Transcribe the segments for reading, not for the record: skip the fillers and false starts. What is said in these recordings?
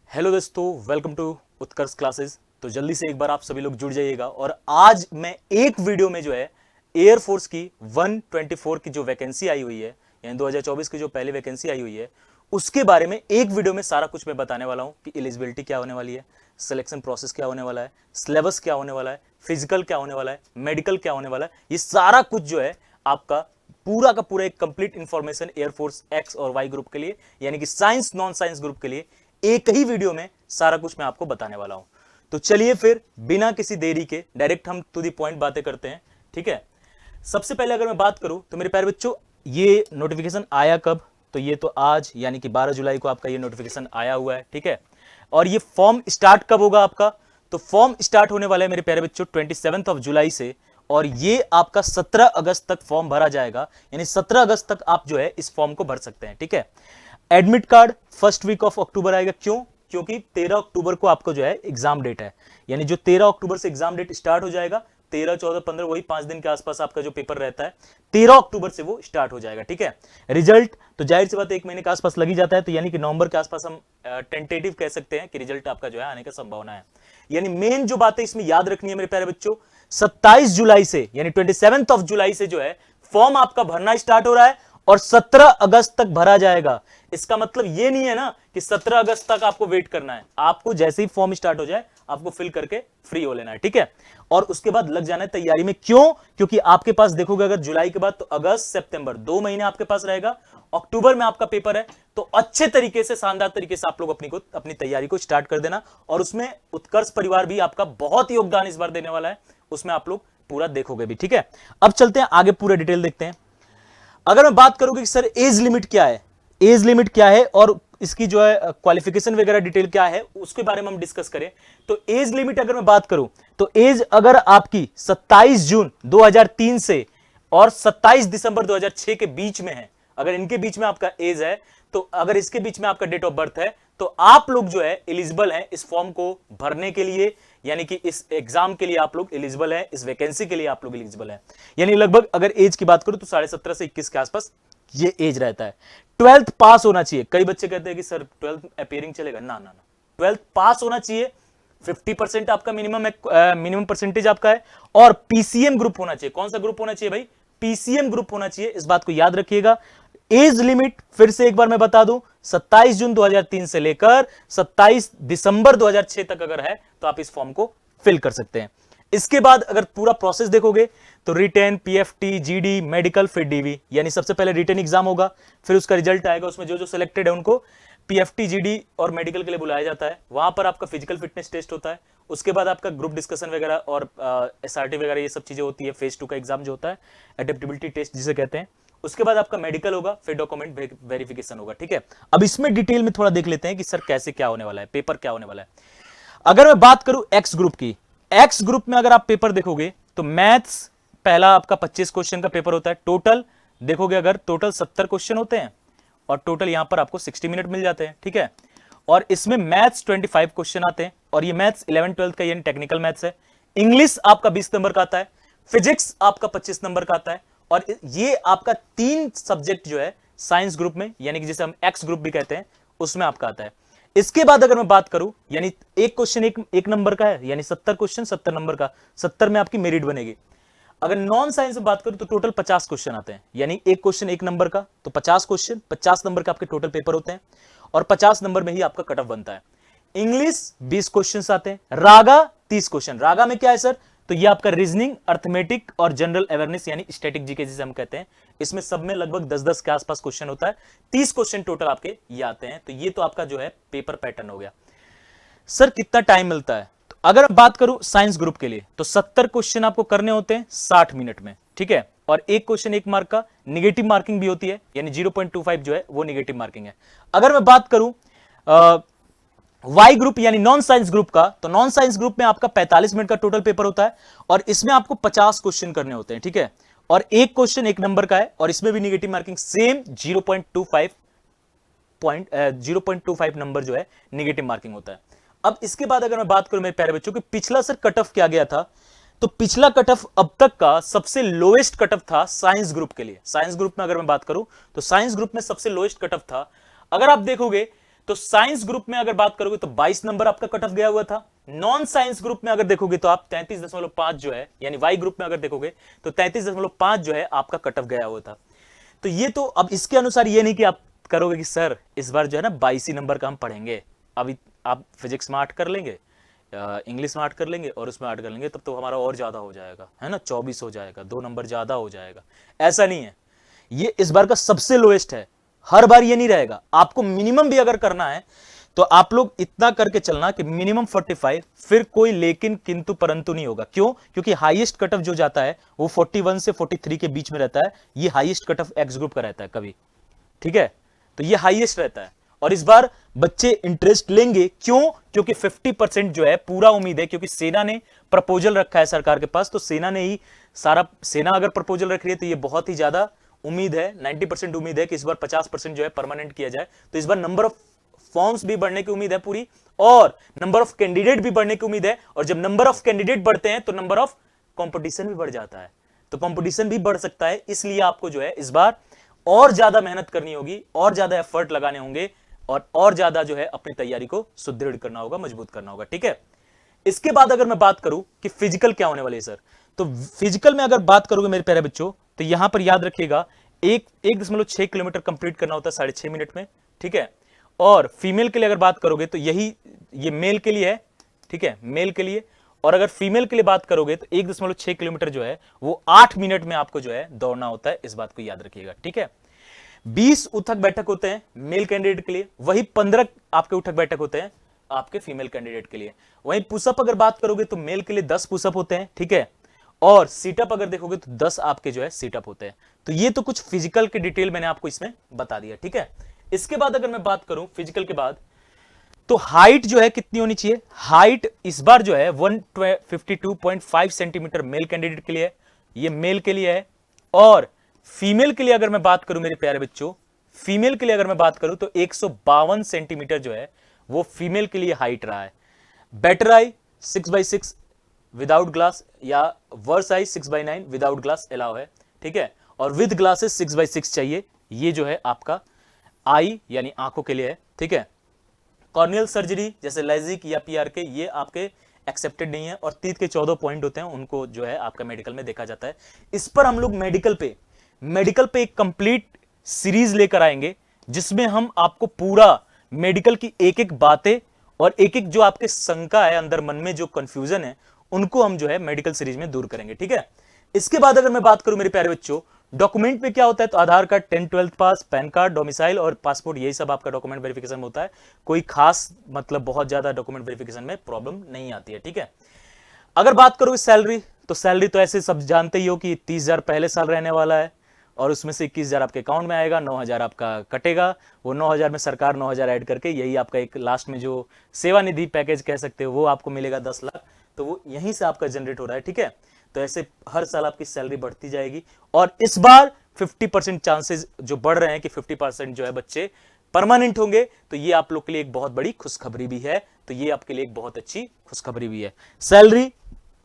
Hello दोस्तों, welcome to Utkarsh classes. तो जल्दी से एक बार आप सभी लोग जुड़ जाइएगा। और आज मैं एक वीडियो में जो है एयरफोर्स की 124 की जो वैकेंसी आई हुई है, यानी 2024 की जो पहली वैकेंसी आई हुई है, उसके बारे में एक वीडियो में सारा कुछ मैं बताने वाला हूं कि एलिजिबिलिटी क्या होने वाली है, सिलेक्शन प्रोसेस क्या होने वाला है, सिलेबस क्या होने वाला है, फिजिकल क्या होने वाला है, मेडिकल क्या होने वाला है। ये सारा कुछ जो है आपका पूरा का पूरा एक कंप्लीट इंफॉर्मेशन एयरफोर्स एक्स और वाई ग्रुप के लिए, यानी कि साइंस नॉन साइंस ग्रुप के लिए एक ही वीडियो में सारा कुछ मैं आपको बताने वाला हूं। तो चलिए फिर बिना किसी देरी के डायरेक्ट हम टू दी पॉइंट बातें करते हैं। ठीक है, सबसे पहले अगर मैं बात करूं तो मेरे प्यारे बच्चों, ये नोटिफिकेशन आया कब? तो ये तो आज यानी कि 12 जुलाई को आपका ये नोटिफिकेशन आया हुआ है। ठीक है, और ये फॉर्म स्टार्ट कब होगा आपका? तो फॉर्म स्टार्ट होने वाला है मेरे प्यारे बच्चों 27 ऑफ जुलाई से, और ये आपका 17 अगस्त तक फॉर्म भरा जाएगा, यानी 17 अगस्त तक आप जो है इस फॉर्म को भर सकते हैं। ठीक है, admit card first week of October आएगा। क्यों? क्योंकि 13 अक्टूबर को आपको जो है एग्जाम डेट है, यानी जो 13 अक्टूबर से एग्जाम डेट स्टार्ट हो जाएगा, 13, 14, 15 वही 5 दिन के आसपास आपका जो पेपर रहता है 13 अक्टूबर से वो स्टार्ट हो जाएगा। ठीक है, रिजल्ट तो जाहिर सी बात है 1 महीने के आसपास लगी जाता है, तो यानी कि नवंबर के आसपास हम टेंटेटिव कह सकते हैं कि रिजल्ट आपका जो है आने का संभावना है। यानी मेन जो बात है इसमें याद रखनी है मेरे प्यारे बच्चों, 27 जुलाई से यानी 27 ऑफ जुलाई से जो है फॉर्म आपका भरना स्टार्ट हो रहा है और 17 अगस्त तक भरा जाएगा। इसका मतलब ये नहीं है ना कि 17 अगस्त तक आपको वेट करना है, आपको जैसे ही फॉर्म स्टार्ट हो जाए आपको फिल करके फ्री हो लेना है। ठीक है, और उसके बाद लग जाना है तैयारी में। क्यों? क्योंकि आपके पास देखोगे अगर जुलाई के बाद तो अगस्त सितंबर 2 महीने आपके पास रहेगा, अक्टूबर में आपका पेपर है, तो अच्छे तरीके से शानदार तरीके से आप लोग अपनी तैयारी को स्टार्ट कर देना। और उसमें उत्कर्ष परिवार भी आपका बहुत योगदान इस बार देने वाला है, उसमें आप लोग पूरा देखोगे भी। ठीक है, अब चलते हैं आगे, पूरे डिटेल देखते हैं। अगर मैं बात करूं कि सर एज लिमिट क्या है, एज लिमिट क्या है और इसकी जो है क्वालिफिकेशन वगैरह डिटेल क्या है, उसके बारे में हम डिस्कस करें। तो एज लिमिट अगर मैं बात करूं तो एज अगर आपकी 27 जून 2003 से और 27 दिसंबर 2006 के बीच में है, अगर इनके बीच में आपका एज है, तो अगर इसके बीच में आपका डेट ऑफ बर्थ है, तो आप लोग जो है एलिजिबल हैं इस फॉर्म को भरने के लिए, यानी कि इस एग्जाम के लिए आप लोग एलिजिबल हैं, इस वैकेंसी के लिए आप लोग एलिजिबल हैं। यानी लगभग अगर एज की बात करूं तो 17.5 से 21 के आसपास ये एज रहता है। 12th पास होना चाहिए। कई बच्चे कहते हैं कि सर 12th अपीयरिंग चलेगा, ना ना ना, 12th पास होना चाहिए। 50% आपका मिनिमम परसेंटेज आपका है, और पीसीएम ग्रुप होना चाहिए। कौन सा ग्रुप होना चाहिए भाई? पीसीएम ग्रुप होना चाहिए, इस बात को याद रखिएगा। एज लिमिट फिर से एक बार मैं बता दूं, 27 जून 2003 से लेकर 27 दिसंबर 2006 तक अगर है तो आप इस फॉर्म को फिल कर सकते हैं। इसके बाद अगर पूरा प्रोसेस देखोगे तो रिटेन, पीएफटी, जीडी, मेडिकल, फिर डीवी, यानी सबसे पहले रिटेन एग्जाम होगा, फिर उसका रिजल्ट आएगा, उसमें जो जो सिलेक्टेड है उनको पीएफटी, जीडी और मेडिकल के लिए बुलाया जाता है। वहां पर आपका फिजिकल फिटनेस टेस्ट होता है, उसके बाद आपका ग्रुप डिस्कशन वगैरह और एसआरटी वगैरह ये सब चीजें होती है। फेज 2 का एग्जाम जो होता है, एडेप्टेबिलिटी टेस्ट जिसे कहते हैं, उसके बाद आपका मेडिकल होगा, फिर डॉक्यूमेंट वेरिफिकेशन होगा। ठीक है, अब इसमें डिटेल में थोड़ा देख लेते हैं कि सर कैसे क्या होने वाला है, पेपर क्या होने वाला है। अगर मैं बात करूं एक्स ग्रुप की, एक्स ग्रुप में अगर आप पेपर देखोगे तो मैथ्स पहला आपका 25 क्वेश्चन का पेपर होता है। टोटल देखोगे अगर टोटल 70 क्वेश्चन होते हैं, और टोटल यहां पर आपको 60 मिनट मिल जाते हैं। ठीक है, और इसमें मैथ्स 25 क्वेश्चन आते हैं, और ये मैथ्स 11 12 का यानी टेक्निकल मैथ्स है। इंग्लिश आपका 20 नंबर का आता है, फिजिक्स आपका 25 नंबर का आता है, और ये आपका 3 सब्जेक्ट जो है साइंस ग्रुप में, यानी कि जिसे हम एक्स ग्रुप भी कहते हैं, उसमें आपका आता है। इसके बाद अगर मैं बात करूं, यानी एक क्वेश्चन एक नंबर का है, यानी 70 क्वेश्चन 70 नंबर का, 70 में आपकी मेरिट बनेगी। अगर नॉन साइंस में बात करूं तो टोटल 50 क्वेश्चन आते हैं, यानी एक क्वेश्चन एक नंबर का, तो 50 क्वेश्चन 50 नंबर का आपके टोटल पेपर होते हैं, और 50 नंबर में ही आपका कट ऑफ बनता है। इंग्लिश 20 क्वेश्चन आते हैं, रागा 30 क्वेश्चन। रागा में क्या है सर? तो ये आपका रीजनिंग, अर्थमेटिक और जनरल अवेयरनेस यानी स्टैटिक जीके जिसे हम कहते हैं, इसमें सब में लगभग 10-10 के आसपास क्वेश्चन होता है। 30 क्वेश्चन टोटल आपके ये आते हैं। तो ये तो आपका जो है पेपर पैटर्न हो गया। सर कितना टाइम मिलता है? तो अगर बात करूं साइंस ग्रुप के लिए तो 70 क्वेश्चन आपको करने होते हैं 60 मिनट में। ठीक है, और एक क्वेश्चन 1 मार्क का, निगेटिव मार्किंग भी होती है, यानी 0.25 जो है वो निगेटिव मार्किंग है। अगर मैं बात करूं वाई ग्रुप यानी नॉन साइंस ग्रुप का, तो नॉन साइंस ग्रुप में आपका 45 मिनट का टोटल पेपर होता है, और इसमें आपको 50 क्वेश्चन करने होते हैं। ठीक है, और एक क्वेश्चन 1 नंबर का है, और इसमें भी निगेटिव मार्किंग सेम 0.25 नंबर जो है निगेटिव मार्किंग होता है। अब इसके बाद अगर मैं बात करूं मेरे प्यारे बच्चों कि पिछला सर कट ऑफ क्या गया था, तो पिछला कट ऑफ अब तक का सबसे लोएस्ट कट ऑफ था साइंस ग्रुप के लिए। साइंस ग्रुप में अगर मैं बात करूं तो साइंस ग्रुप में सबसे लोएस्ट कट ऑफ था। अगर आप देखोगे तो साइंस ग्रुप में अगर बात करोगे तो 22 नंबर आपका कट ऑफ गया हुआ था। नॉन साइंस ग्रुप में अगर देखोगे तो आप 33.5 जो है, यानी वाई ग्रुप में अगर देखोगे तो 33.5 जो है आपका कट ऑफ गया हुआ था। तो ये तो अब इसके अनुसार ये नहीं कि आप करोगे कि सर इस बार जो है ना 22 नंबर का हम पढ़ेंगे, अभी आप फिजिक्स में 8 कर लेंगे, इंग्लिश में 8 कर लेंगे और उसमें 8 कर लेंगे, तब तो हमारा और ज्यादा हो जाएगा, है ना, 24 हो जाएगा, 2 नंबर ज्यादा हो जाएगा। ऐसा नहीं है, ये इस बार का सबसे लोएस्ट है। हर बार ये नहीं रहेगा, आपको मिनिमम भी अगर करना है तो आप लोग इतना करके चलना कि मिनिमम 45, फिर कोई लेकिन किंतु परंतु नहीं होगा। क्यों? क्योंकि हाईएस्ट कट ऑफ जो जाता है वो 41 से 43 के बीच में रहता है। ये highest cut off x group का रहता है कभी, ठीक है, तो ये हाईएस्ट रहता है। और इस बार बच्चे इंटरेस्ट लेंगे, क्यों? क्योंकि 50% जो है पूरा उम्मीद है, क्योंकि सेना ने प्रपोजल रखा है सरकार के पास, तो सेना ने ही सारा, सेना अगर प्रपोजल रख रही है तो ये बहुत ही ज्यादा उम्मीद है, 90% उम्मीद है कि इस बार 50% जो है परमानेंट किया जाए। तो इस बार नंबर ऑफ फॉर्म्स भी बढ़ने की उम्मीद है पूरी, और नंबर ऑफ कैंडिडेट भी बढ़ने की उम्मीद है। और जब नंबर ऑफ कैंडिडेट बढ़ते हैं तो नंबर ऑफ कंपटीशन भी बढ़ जाता है, तो कंपटीशन भी बढ़ सकता है। इसलिए आपको जो है इस बार और ज्यादा मेहनत करनी होगी, और ज्यादा एफर्ट लगाने होंगे, और ज्यादा जो है अपनी तैयारी को सुदृढ़ करना होगा, मजबूत करना होगा, ठीक है। इसके बाद अगर मैं बात करूं कि फिजिकल क्या होने वाली है सर, तो फिजिकल में अगर बात करोगे मेरे प्यारे बच्चों, तो यहां पर याद रखिएगा 1.6 किलोमीटर कंप्लीट करना होता है 6.5 मिनट में, ठीक है। और फीमेल के लिए अगर बात करोगे तो यही, ये मेल के लिए है, ठीक है, मेल के लिए। और अगर फीमेल के लिए बात करोगे तो 1.6 किलोमीटर जो है वो 8 मिनट में आपको जो है दौड़ना होता है, इस बात को याद रखिएगा, ठीक है। 20 उठक बैठक होते हैं मेल कैंडिडेट के लिए, वही 15 आपके उठक बैठक होते हैं आपके फीमेल कैंडिडेट के लिए। वहीं पुशअप अगर बात करोगे तो मेल के लिए 10 पुशअप होते हैं, ठीक है। और सीटअप अगर देखोगे तो 10 आपके जो है सीटअप होते हैं। तो ये तो कुछ फिजिकल के डिटेल मैंने आपको इसमें बता दिया, ठीक है। इसके बाद अगर मैं बात करूं फिजिकल के बाद, तो हाइट जो है कितनी होनी चाहिए? हाइट इस बार जो है 152.5 सेंटीमीटर मेल कैंडिडेट के लिए है, ये मेल के लिए है। और फीमेल के लिए अगर मैं बात करूं मेरे प्यारे बच्चों, फीमेल के लिए अगर मैं बात करूं तो 152 सेंटीमीटर जो है वो फीमेल के लिए हाइट रहा है। बेटर आई 6/6 विदाउट ग्लास, या वर्स आई 6/9 विदाउट ग्लास अलाउ है, ठीक है। और विद ग्लासेस 6/6 चाहिए, ये जो है आपका आई यानी आंखों के लिए है, ठीक है। कॉर्नियल सर्जरी जैसे लेजिक या पीआरके ये आपके एक्सेप्टेड नहीं है। और 30 के 14 पॉइंट होते हैं, उनको जो है आपका मेडिकल में देखा जाता है। इस पर हम लोग मेडिकल पे एक कंप्लीट सीरीज लेकर आएंगे, जिसमें हम आपको पूरा मेडिकल की एक एक बातें और एक एक जो आपके शंका है अंदर मन में, जो कंफ्यूजन है, उनको हम जो है मेडिकल सीरीज में दूर करेंगे, ठीक है। इसके बाद अगर मैं बात करूं मेरे प्यारे बच्चों, डॉक्यूमेंट में क्या होता है, तो आधार कार्ड, 10th 12th पास, पैन कार्ड, डोमिसाइल और पासपोर्ट, यही सब आपका डॉक्यूमेंट वेरिफिकेशन में होता है। कोई खास मतलब बहुत ज्यादा डॉक्यूमेंट वेरिफिकेशन में प्रॉब्लम नहीं आती है, ठीक है। अगर बात करोगे सैलरी, तो सैलरी तो ऐसे सब जानते ही हो कि 30,000 पहले साल रहने वाला है, और उसमें से 21,000 आपके अकाउंट में आएगा, 9,000 आपका कटेगा। वो 9,000 में सरकार 9,000 ऐड करके यही आपका एक लास्ट में जो सेवानिधि पैकेज कह सकते हो वो आपको मिलेगा 10 लाख, तो वो यहीं से आपका जनरेट हो रहा है, ठीक है। तो ऐसे हर साल आपकी सैलरी बढ़ती जाएगी। और इस बार 50% चांसेस जो बढ़ रहे हैं कि 50% जो है बच्चे परमानेंट होंगे, तो ये आप लोग के लिए एक बहुत बड़ी खुशखबरी भी है। तो ये आपके लिए एक बहुत अच्छी खुशखबरी भी है। सैलरी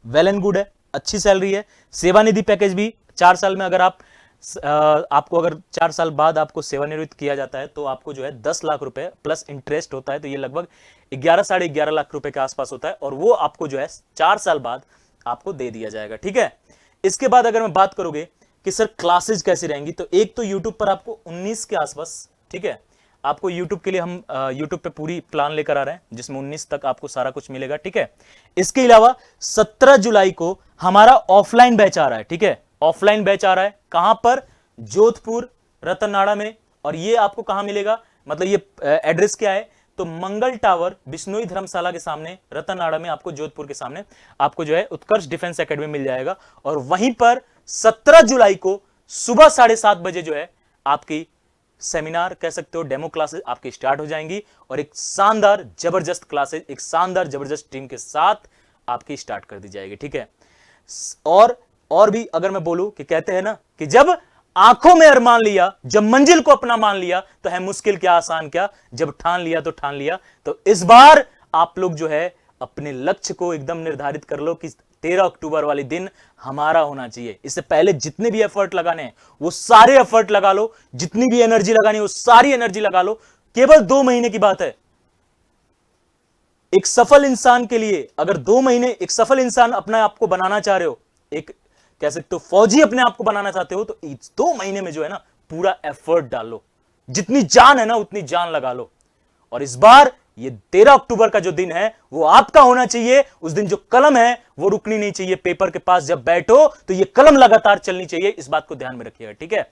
वेल एंड गुड है, अच्छी सैलरी है। सेवानिधि पैकेज भी 4 साल में अगर आपको अगर 4 साल बाद आपको सेवानिवृत्त किया जाता है तो आपको जो है 10 लाख रुपए प्लस इंटरेस्ट होता है, तो ये लगभग 11 साढ़े 11 लाख रुपए के आसपास होता है, और वो आपको जो है 4 साल बाद आपको दे दिया जाएगा, ठीक है। इसके बाद अगर मैं बात करोगे कि सर क्लासेज कैसी रहेंगी, तो एक तो यूट्यूब पर आपको 19 के आसपास, ठीक है, आपको यूट्यूब के लिए हम यूट्यूब पे पूरी प्लान लेकर आ रहे हैं, जिसमें 19 तक आपको सारा कुछ मिलेगा, ठीक है। इसके अलावा 17 जुलाई को हमारा ऑफलाइन बैच आ रहा है, ठीक है। ऑफलाइन बैच आ रहा है कहां पर? जोधपुर रतननाड़ा में। और ये आपको कहां मिलेगा, मतलब ये एड्रेस क्या है, तो मंगल टावर बिश्नोई धर्मशाला के सामने रतननाड़ा में, आपको जोधपुर के सामने आपको जो है उत्कर्ष डिफेंस एकेडमी मिल जाएगा। और वहीं पर 17 जुलाई को सुबह 7:30 बजे जो है आपकी सेमिनार कह सकते हो, डेमो क्लासेस आपकी स्टार्ट हो जाएंगी, और एक शानदार जबरदस्त क्लासेस, एक शानदार जबरदस्त टीम के साथ आपकी स्टार्ट कर दी जाएगी, ठीक है। और भी अगर मैं बोलूं कि कहते हैं ना कि जब आंखों में अरमान लिया, जब मंजिल को अपना मान लिया, तो है मुश्किल क्या आसान क्या, जब ठान लिया तो ठान लिया। तो इस बार आप लोग जो है अपने लक्ष्य को एकदम निर्धारित कर लो कि 13 अक्टूबर वाले दिन हमारा होना चाहिए। इससे पहले जितने भी एफर्ट लगाने हैं वो सारे एफर्ट लगा लो, जितनी भी एनर्जी लगानी है वो सारी एनर्जी लगा लो। केवल 2 महीने की बात है। एक सफल इंसान के लिए अगर 2 महीने, एक सफल इंसान अपने आप को बनाना चाह रहे हो, एक कह सकते हो फौजी अपने आप को बनाना चाहते हो, तो 2 महीने में जो है ना पूरा एफर्ट डाल लो, जितनी जान है ना उतनी जान लगा लो। और इस बार ये 13 अक्टूबर का जो दिन है वो आपका होना चाहिए। उस दिन जो कलम है वो रुकनी नहीं चाहिए। पेपर के पास जब बैठो तो ये कलम लगातार चलनी चाहिए। इस बात को ध्यान में रखिएगा, ठीक है।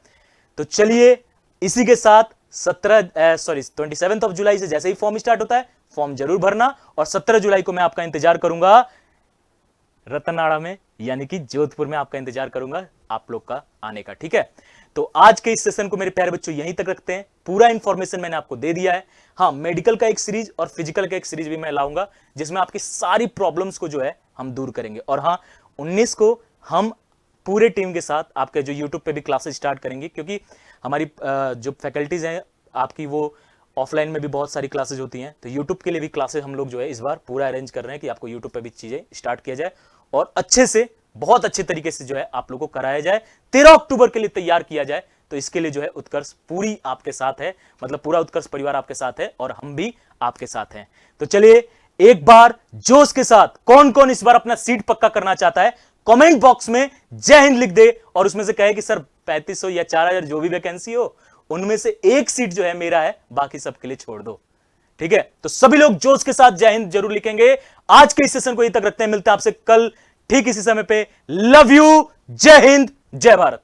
तो चलिए इसी के साथ 27 जुलाई से जैसे ही फॉर्म स्टार्ट होता है फॉर्म जरूर भरना, और 17 जुलाई को मैं आपका इंतजार करूंगा रतनाड़ा में, यानी कि जोधपुर में आपका इंतजार करूंगा आप लोग का आने का, ठीक है। तो आज के इस सेशन को मेरे प्यारे बच्चों यहीं तक रखते हैं। पूरा इंफॉर्मेशन मैंने आपको दे दिया है। हाँ, मेडिकल का एक सीरीज और फिजिकल का एक सीरीज भी मैं लाऊंगा, जिसमें आपकी सारी प्रॉब्लम्स को जो है हम दूर करेंगे। और हाँ, 19 को हम पूरे टीम के साथ आपके जो यूट्यूब पे भी क्लासेस स्टार्ट करेंगे, क्योंकि हमारी जो फैकल्टीज हैं आपकी वो ऑफलाइन में भी बहुत सारी क्लासेज होती हैं, तो यूट्यूब के लिए भी क्लासेज हम लोग जो है इस बार पूरा अरेंज कर रहे हैं कि आपको यूट्यूब पे भी चीजें स्टार्ट किया जाए और अच्छे से, बहुत अच्छे तरीके से जो है आप लोगों को कराया जाए, 13 अक्टूबर के लिए तैयार किया जाए। तो इसके लिए जो है उत्कर्ष पूरी आपके साथ है, मतलब पूरा उत्कर्ष परिवार आपके साथ है और हम भी आपके साथ हैं। तो चलिए एक बार जोश के साथ कौन कौन इस बार अपना सीट पक्का करना चाहता है कमेंट बॉक्स में जय हिंद लिख दे, और उसमें से कहे कि सर 3500 या 4000 जो भी वैकेंसी हो उनमें से एक सीट जो है मेरा है, बाकी सबके लिए छोड़ दो, ठीक है। तो सभी लोग जोश के साथ जय हिंद जरूर लिखेंगे। आज के इस सेशन को यहीं तक रखते हैं, मिलते हैं आपसे कल ठीक इसी समय पे। लव यू, जय हिंद, जय भारत।